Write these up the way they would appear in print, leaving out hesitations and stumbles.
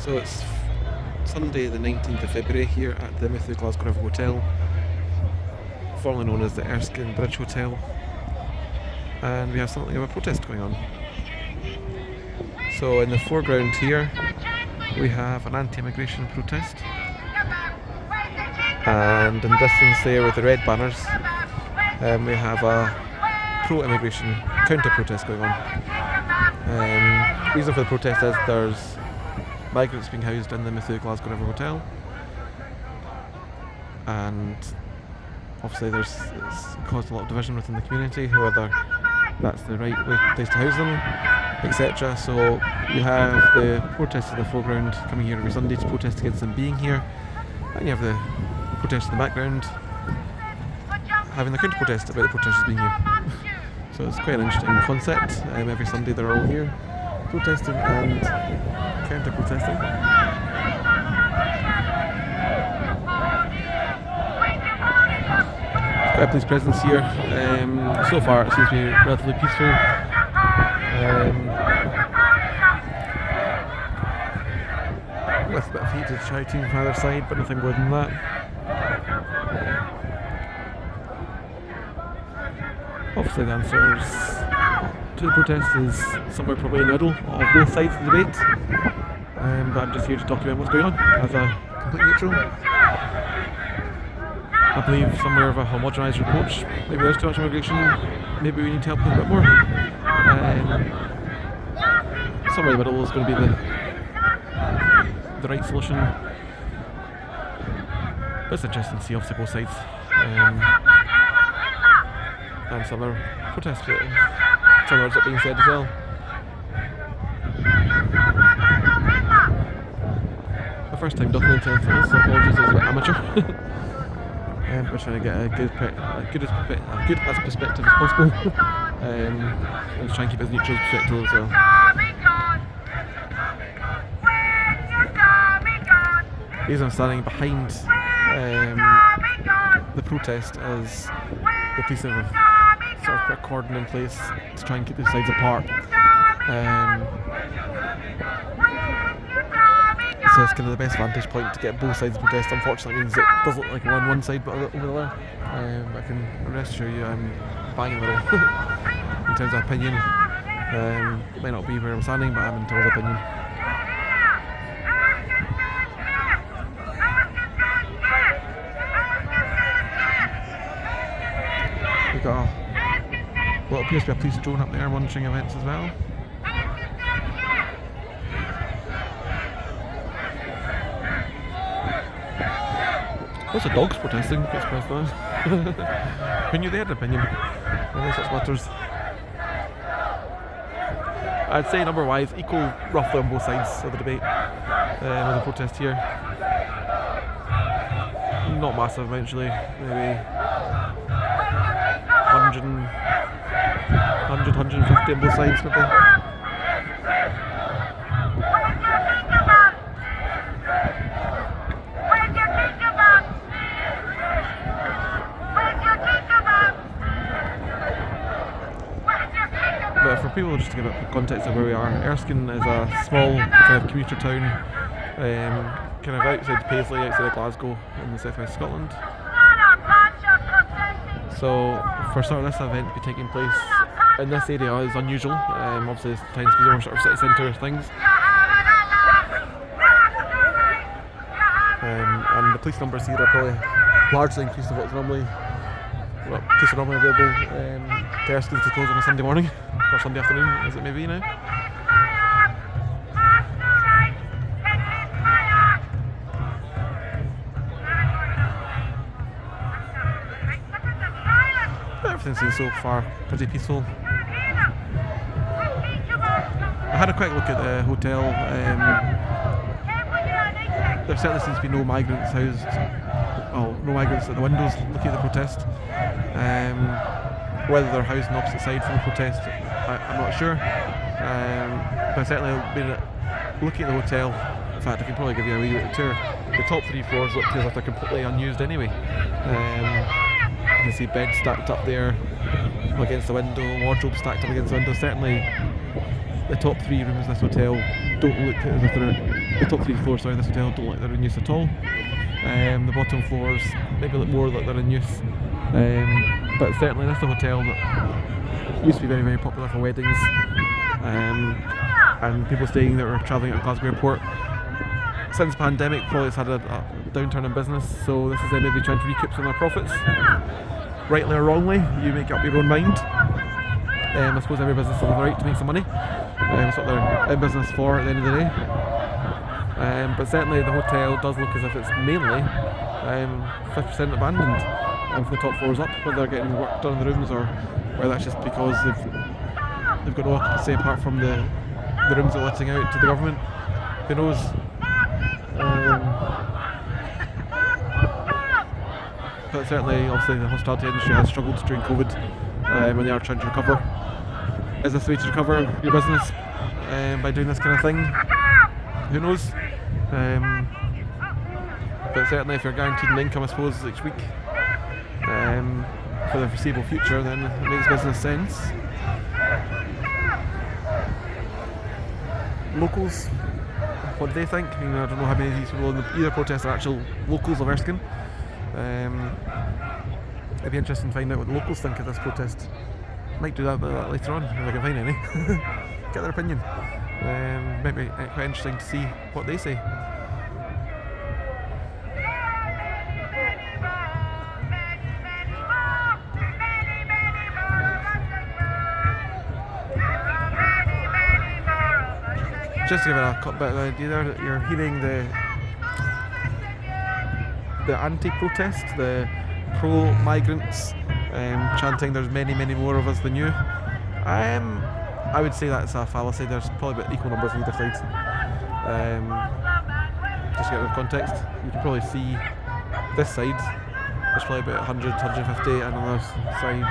So it's Sunday the 19th of February here at the Muthu Glasgow River Hotel, formerly known as the Erskine Bridge Hotel, and we have something of a protest going on. So in the foreground here we have an anti-immigration protest, and in the distance there with the red banners we have a pro-immigration counter-protest going on. Reason for the protest is there's migrants being housed in the Muthu Glasgow River Hotel, and obviously it's caused a lot of division within the community, whether that's the right place to house them, etc. So you have the protests in the foreground coming here every Sunday to protest against them being here, and you have the protests in the background having the counter protest about the protesters being here. So it's quite an interesting concept. Every Sunday they're all here protesting and counter protesting. Quite a police presence here. So far it seems to be relatively peaceful. With a bit of heated shouting from either side, but nothing more than that. Obviously the answers to the protest is somewhere probably in the middle of both sides of the debate, but I'm just here to document what's going on as a complete neutral. I believe somewhere of a homogenised approach. Maybe there's too much immigration, maybe we need to help them a bit more. Somewhere in the middle is going to be the right solution. But it's interesting to see obviously both sides. And some other protests, some words that are being said as well. My first time documenting anything, so apologies, I was a bit amateur. We're trying to get a good as perspective as possible, and try and keep it as neutral as perspective as well. The reason I'm standing behind the protest is the police have sort of put a cordon in place to try and keep the sides apart. So it's kind of the best vantage point to get both sides of the protest. Unfortunately, it means it does look like we're on one side but over the other. I can rest assure you I'm bang in the middle in terms of opinion. It might not be where I'm standing, but I'm in terms of opinion. We've got what appears to be a police drone up there monitoring events as well. Lots of dogs protesting, quite surprised by that. Who knew they had an opinion? Any such matters. I'd say number wise, equal roughly on both sides of the debate, of the protest here. Not massive amounts really, maybe 100, 150 on both sides maybe. But for people, just to give a context of where we are, Erskine is a small kind of commuter town, kind of outside Paisley, outside of Glasgow in the southwest Scotland. So for sort of this event to be taking place in this area is unusual. Obviously it's tends to be more sort of city centre things. And the police numbers here are probably largely increased of what's normally police are normally available to Erskine's disposal on a Sunday morning or Sunday afternoon, as it may be now. Everything seems so far pretty peaceful. I had a quick look at the hotel. There certainly seems to be no migrants housed. Well, no migrants at the windows looking at the protest. Whether they're housed on the opposite side from the protest, I'm not sure. But certainly been looking at the hotel. In fact, I can probably give you a wee tour. The top 3 floors look as if they're completely unused anyway. You can see beds stacked up there against the window, wardrobe stacked up against the window. Certainly the top 3 rooms in this hotel don't look as if they're the top 3 floors. Sorry, this hotel don't look like they're in use at all. The bottom floors maybe look more like they're in use, but certainly this is a hotel that used to be very, very popular for weddings, and people staying that were travelling out of Glasgow Airport. Since the pandemic, probably it's had a downturn in business, so this is them maybe trying to recoup some of their profits. Rightly or wrongly, you make up your own mind. I suppose every business has the right to make some money. That's what they're in business for at the end of the day. But certainly the hotel does look as if it's mainly 50% abandoned, and from the top floors up, whether they're getting work done in the rooms or whether that's just because they've got no occupancy apart from the rooms they're letting out to the government. Who knows? But certainly, obviously, the hospitality industry has struggled during COVID when they are trying to recover. Is this the way to recover your business by doing this kind of thing? Who knows? But certainly, if you're guaranteed an income, I suppose, each week for the foreseeable future, then it makes business sense. Locals, what do they think? I mean, I don't know how many of these people in either protest are actual locals of Erskine. It'd be interesting to find out what the locals think of this protest. Might do that later on if I can find any. Get their opinion. Might be quite interesting to see what they say. Just to give it a bit of an idea there, that you're hearing the anti-protest, the pro-migrants chanting "there's many, many more of us than you." I would say that's a fallacy. There's probably about equal numbers on either side. Just to get the context, you can probably see this side, there's probably about 100, 150, and on the other side,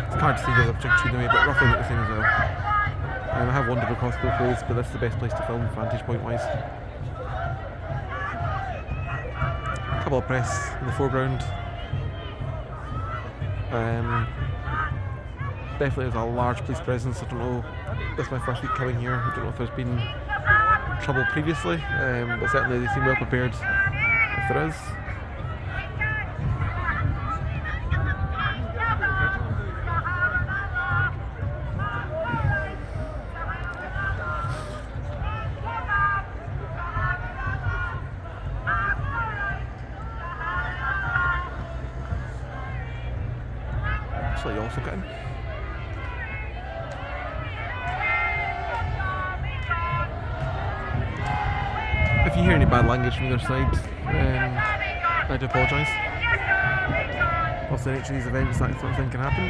it's hard to see the picture between them, but roughly about the same as well. I have wandered across both ways, but this is the best place to film vantage point wise. A couple of press in the foreground. Definitely there's a large police presence. I don't know, this is my first week coming here, I don't know if there's been trouble previously, but certainly they seem well prepared if there is. That's what you also get in. If you hear any bad language from either side, I do apologise. Also, in each of these events, that sort of thing can happen.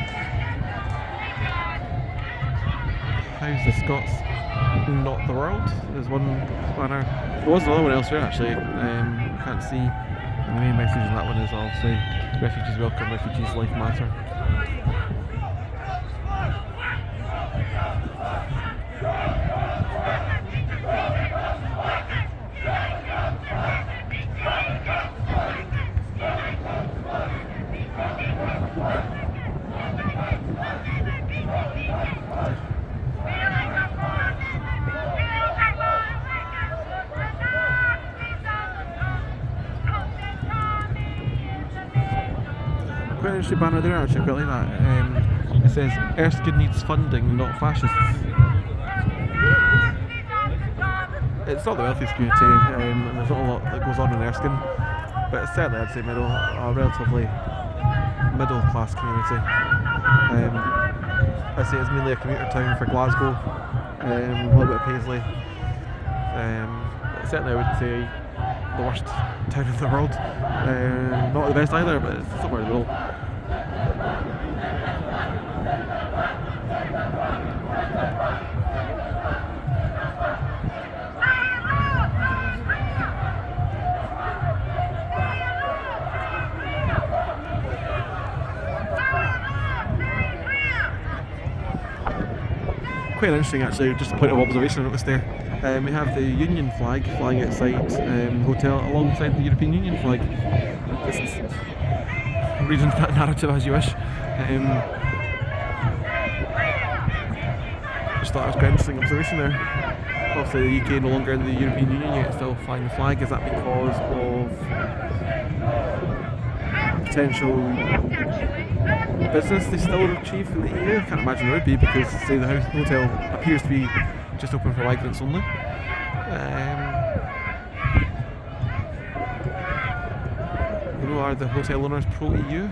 How's the Scots not the world? There's one banner. There was another one elsewhere actually. Can't see. And the main message in that one is obviously refugees welcome, refugees life matter. Quite an interesting banner there actually, I quite like that. It says Erskine needs funding, not fascists. It's not the wealthiest community, and there's not a lot that goes on in Erskine, but it's certainly, I'd say, a relatively middle class community. I'd say it's mainly a commuter town for Glasgow, a little bit of Paisley. Certainly I would say the worst town in the world. Not the best either, but it's somewhere in the middle. Quite interesting actually, just a point of observation I noticed there. We have the Union flag flying outside the hotel alongside the European Union flag. Just read into that narrative as you wish. just thought it was quite interesting observation there. Obviously the UK no longer in the European Union yet, still flying the flag. Is that because of potential business they still achieve in the EU? I can't imagine there would be, because say the hotel appears to be just open for migrants only. Are the hotel owners pro-EU,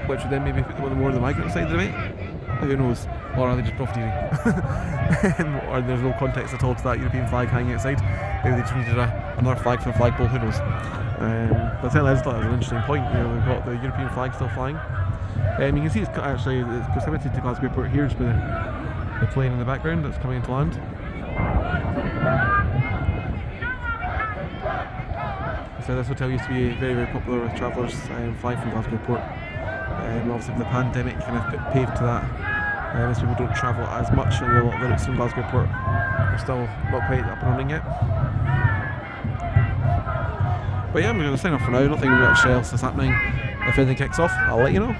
which would then maybe put them on more of the migrant side of the debate? Who knows? Or are they just profiteering? Or there's no context at all to that European flag hanging outside. Maybe they just needed another flag for the flagpole, who knows? But certainly I just thought it was an interesting point. We've got the European flag still flying. You can see it's actually it's proximity to Glasgow Airport here, just with the plane in the background that's coming into land. So this hotel used to be very, very popular with travellers flying from Glasgow Airport. Obviously with the pandemic kind of paved to that. As people don't travel as much, and a lot of the routes from Glasgow Airport are still not quite up and running yet. But yeah, I'm going to sign off for now. Nothing much else is happening. If anything kicks off, I'll let you know.